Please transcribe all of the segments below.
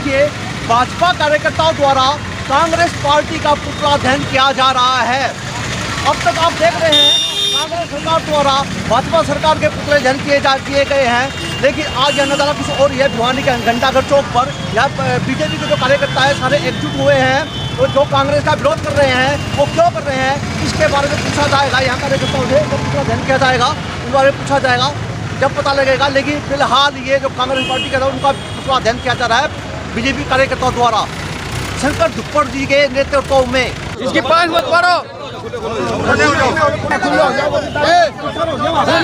देखिए, भाजपा कार्यकर्ताओं द्वारा कांग्रेस पार्टी का पुतला दहन किया जा रहा है। अब तक आप देख रहे हैं कांग्रेस सरकार द्वारा भाजपा सरकार के पुतले दहन किए गए हैं, लेकिन आज यह नज़ारा कुछ और है। भिवानी के घंटाघर चौक पर यहाँ बीजेपी के जो कार्यकर्ता है सारे एकजुट हुए हैं, तो जो कांग्रेस का विरोध कर रहे हैं वो क्यों कर रहे हैं इसके बारे में पूछा जाएगा। यहाँ कार्यकर्ताओं से जब पुतला दहन किया जाएगा उस बारे में पूछा जाएगा, जब पता लगेगा। लेकिन फिलहाल ये जो कांग्रेस पार्टी का उनका पुतला दहन किया जा रहा है बीजेपी कार्यकर्ताओं द्वारा शंकर धुप्पड़ जी के नेतृत्व में। इसकी पांच मत पढ़ो।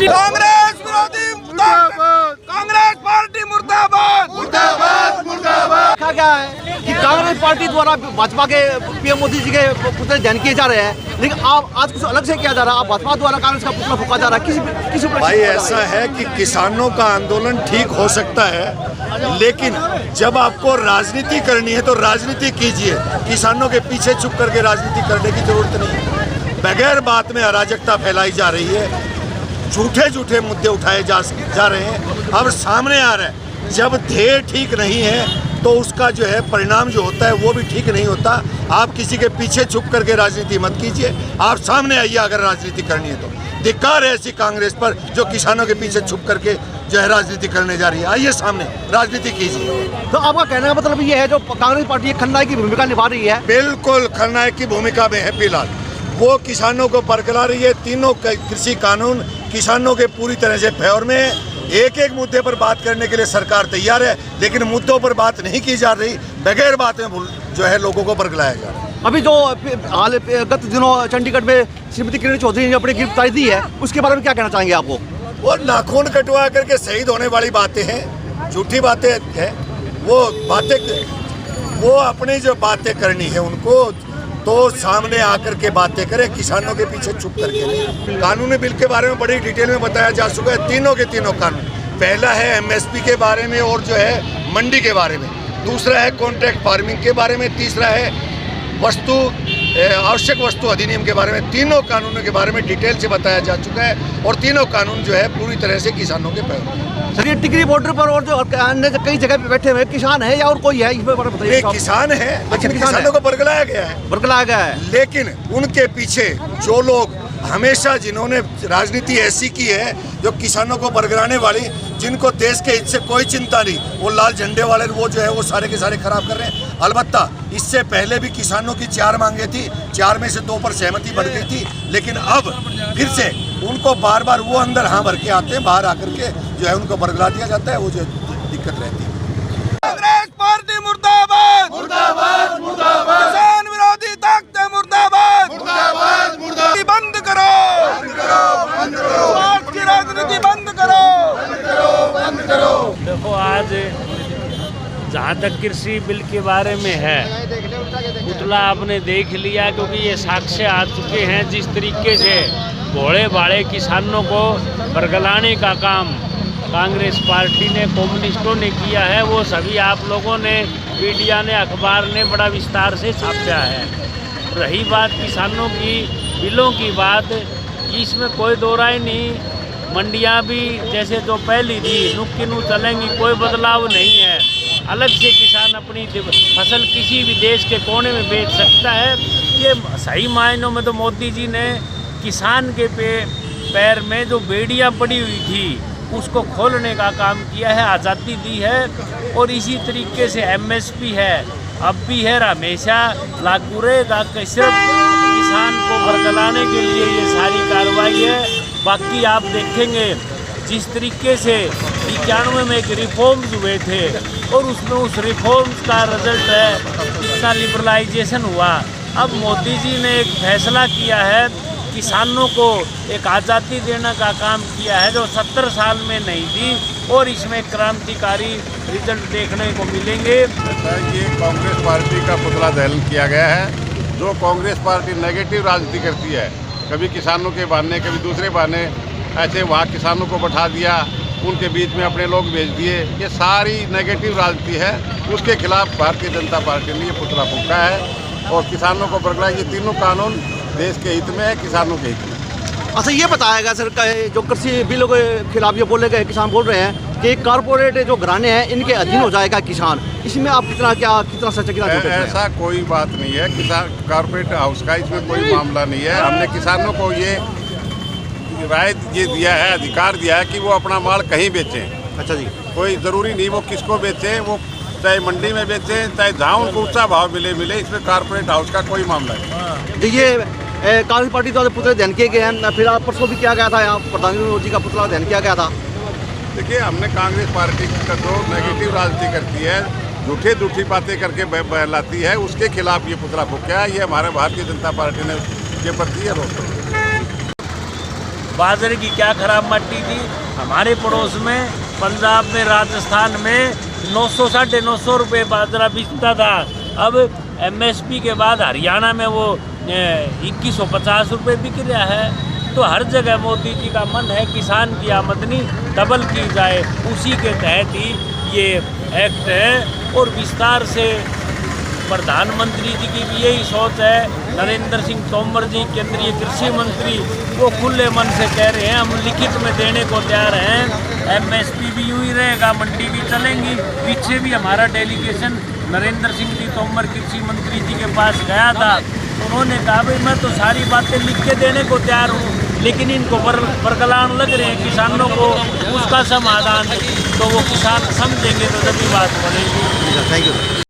कांग्रेस विरोधी मुर्दाबाद, कांग्रेस पार्टी मुर्दाबाद, मुर्दाबाद, मुर्दाबाद। देखा गया है कि कांग्रेस पार्टी द्वारा भाजपा के पीएम मोदी जी के पुतले दहन किए जा रहे हैं, लेकिन आप आज कुछ अलग से किया जा रहा है। भाजपा द्वारा कांग्रेस का पुतला फूंका जा रहा है। किसी भाई ऐसा है कि किसानों का आंदोलन ठीक हो सकता है, लेकिन जब आपको राजनीति करनी है तो राजनीति कीजिए। किसानों के पीछे छुप करके राजनीति करने की जरूरत नहीं है। बगैर बात में अराजकता फैलाई जा रही है, झूठे झूठे मुद्दे उठाए जा रहे हैं। अब सामने आ रहा है जब ध्येय ठीक नहीं है तो उसका जो है परिणाम जो होता है वो भी ठीक नहीं होता। आप किसी के पीछे छुप करके राजनीति मत कीजिए, आप सामने आइए अगर राजनीति करनी है तो। धिक्कार है ऐसी कांग्रेस पर जो किसानों के पीछे छुप करके जो है राजनीति करने जा रही है। आइए सामने राजनीति कीजिए। तो आपका कहने का मतलब ये है जो कांग्रेस पार्टी खलनायक की भूमिका निभा रही है? बिल्कुल खलनायक की भूमिका में है। फिलहाल वो किसानों को बरकरार रही है। तीनों कृषि कानून किसानों के पूरी तरह से फेवर में है। एक एक मुद्दे पर बात करने के लिए सरकार तैयार है, लेकिन मुद्दों पर बात नहीं की जा रही। बगैर बात में जो है लोगों को बरगलाया जा रहा है। अभी जो हाल गत दिनों चंडीगढ़ में श्रीमती किरण चौधरी ने अपनी गिरफ्तारी दी है, उसके बारे में क्या कहना चाहेंगे आपको? वो नाखून कटवा करके शहीद होने वाली बातें हैं, झूठी बातें हैं। वो अपनी जो बातें करनी है उनको तो सामने आकर के बातें करें, किसानों के पीछे छुप करके नहीं। कानूनी बिल के बारे में बड़ी डिटेल में बताया जा चुका है। तीनों के तीनों कानून, पहला है एमएसपी के बारे में और जो है मंडी के बारे में, दूसरा है कॉन्ट्रैक्ट फार्मिंग के बारे में, तीसरा है आवश्यक वस्तु अधिनियम के बारे में। तीनों कानूनों के बारे में डिटेल से बताया जा चुका है और तीनों कानून जो है पूरी तरह से किसानों के पैर। सर, ये टिकरी बॉर्डर पर और जो अन्य कई जगह पे बैठे हुए किसान है या और कोई है, इसमें बताइए। किसान है, लेकिन किसानों को बरगलाया गया है। लेकिन उनके पीछे जो लोग हमेशा जिन्होंने राजनीति ऐसी की है जो किसानों को बरगलाने वाली, जिनको देश के हित से कोई चिंता नहीं, वो लाल झंडे वाले वो जो है वो सारे के सारे खराब कर रहे हैं। अलबत्ता इससे पहले भी किसानों की 4 मांगे थी, 4 में से 2 पर सहमति बढ़ गई थी, लेकिन अब फिर से उनको बार बार वो अंदर हाँ भर के आते हैं, बाहर आकर के जो है उनको बरगला दिया जाता है। वो जो दिक्कत रहती है। कांग्रेस पार्टी मुर्दाबाद, मुर्दाबाद, मुर्दाबाद। किसान विरोधी ताकतें मुर्दाबाद, मुर्दाबाद, मुर्दाबाद। बंद करो, बंद करो, बंद करो। स्वार्थ की राजनीति बंद करो, बंद करो, बंद करो। देखो, आज जहाँ तक कृषि बिल के बारे में है, पुतला आपने देख लिया, क्योंकि ये साक्ष्य आ चुके हैं जिस तरीके से भोले भाले किसानों को बरगलाने का काम कांग्रेस पार्टी ने, कम्युनिस्टों ने किया है। वो सभी आप लोगों ने, मीडिया ने, अखबार ने बड़ा विस्तार से छापा है। रही बात किसानों की बिलों की बात, इसमें कोई दो राय नहीं। मंडियां भी जैसे जो पहली थी नुक की नू चलेंगी, कोई बदलाव नहीं है। अलग से किसान अपनी फसल किसी भी देश के कोने में बेच सकता है। ये सही मायनों में तो मोदी जी ने किसान के पैर में जो बेड़ियां पड़ी हुई थी उसको खोलने का काम किया है, आज़ादी दी है। और इसी तरीके से एमएसपी है, अब भी है, हमेशा लागू रहेगा। सिर्फ किसान को बरगलाने के लिए ये सारी कार्रवाई है। बाकी आप देखेंगे जिस तरीके से 91 में एक रिफॉर्म्स हुए थे और उसमें उस रिफॉर्म्स का रिजल्ट है इतना लिबरलाइजेशन हुआ। अब मोदी जी ने एक फैसला किया है, किसानों को एक आज़ादी देने का काम किया है जो 70 साल में नहीं दी, और इसमें क्रांतिकारी रिजल्ट देखने को मिलेंगे। ये कांग्रेस पार्टी का पुतला दहन किया गया है। जो कांग्रेस पार्टी नेगेटिव राजनीति करती है, कभी किसानों के बहाने, कभी दूसरे बहाने, ऐसे वहाँ किसानों को बैठा दिया, उनके बीच में अपने लोग भेज दिए, ये सारी नेगेटिव राजनीति है। उसके खिलाफ भारतीय जनता पार्टी ने ये पुतला फूंका है और किसानों को बरगलाया। ये तीनों कानून देश के हित में है, किसानों के हित में। अच्छा ये बताया गया सर जो कृषि बिल के खिलाफ ये बोले गए किसान बोल रहे हैं कि कारपोरेट जो घराने हैं इनके अधीन हो जाएगा किसान, इसमें आप कितना सच कितना झूठ है? ऐसा कोई बात नहीं है, किसान कारपोरेट हाउस का इसमें कोई मामला नहीं है। हमने किसानों को ये राय ये दिया है, अधिकार दिया है कि वो अपना माल कहीं बेचें। अच्छा जी, कोई ज़रूरी नहीं वो किसको बेचें, वो चाहे मंडी में बेचें चाहे जहाँ उनको ऊँचा भाव मिले, इसमें कारपोरेट हाउस का कोई मामला नहीं। जी ये कांग्रेस पार्टी द्वारा पुतले दहन किए गए हैं, फिर आप परसों भी किया गया था, यहाँ प्रधानमंत्री मोदी का पुतला दहन किया गया था। देखिए हमने कांग्रेस पार्टी का जो नेगेटिव राजनीति करती है, झूठी बातें करके बहलाती है, उसके खिलाफ ये पुतला फूंका है। ये हमारे भारतीय जनता पार्टी ने के प्रति है रोक। बाजरे की क्या खराब मट्टी थी हमारे पड़ोस में, पंजाब में, राजस्थान में 900 साढ़े 900 रुपये बाजरा बिकता था। अब MSP के बाद हरियाणा में वो 2150 रुपये बिक रहा है। तो हर जगह मोदी जी का मन है किसान की आमदनी डबल की जाए, उसी के तहत ही ये एक्ट है। और विस्तार से प्रधानमंत्री जी की भी यही सोच है, नरेंद्र सिंह तोमर जी केंद्रीय कृषि मंत्री वो खुले मन से कह रहे हैं हम लिखित में देने को तैयार हैं। MSP भी यूँ ही रहेगा, मंडी भी चलेंगी। पीछे भी हमारा डेलीगेशन नरेंद्र सिंह जी तोमर कृषि मंत्री जी के पास गया था, उन्होंने कहा भाई मैं तो सारी बातें लिख के देने को तैयार हूँ, लेकिन इनको बरगलान लग रहे हैं किसानों को, उसका समाधान तो वो किसान समझेंगे तो जब भी बात बनेगी। Thank you.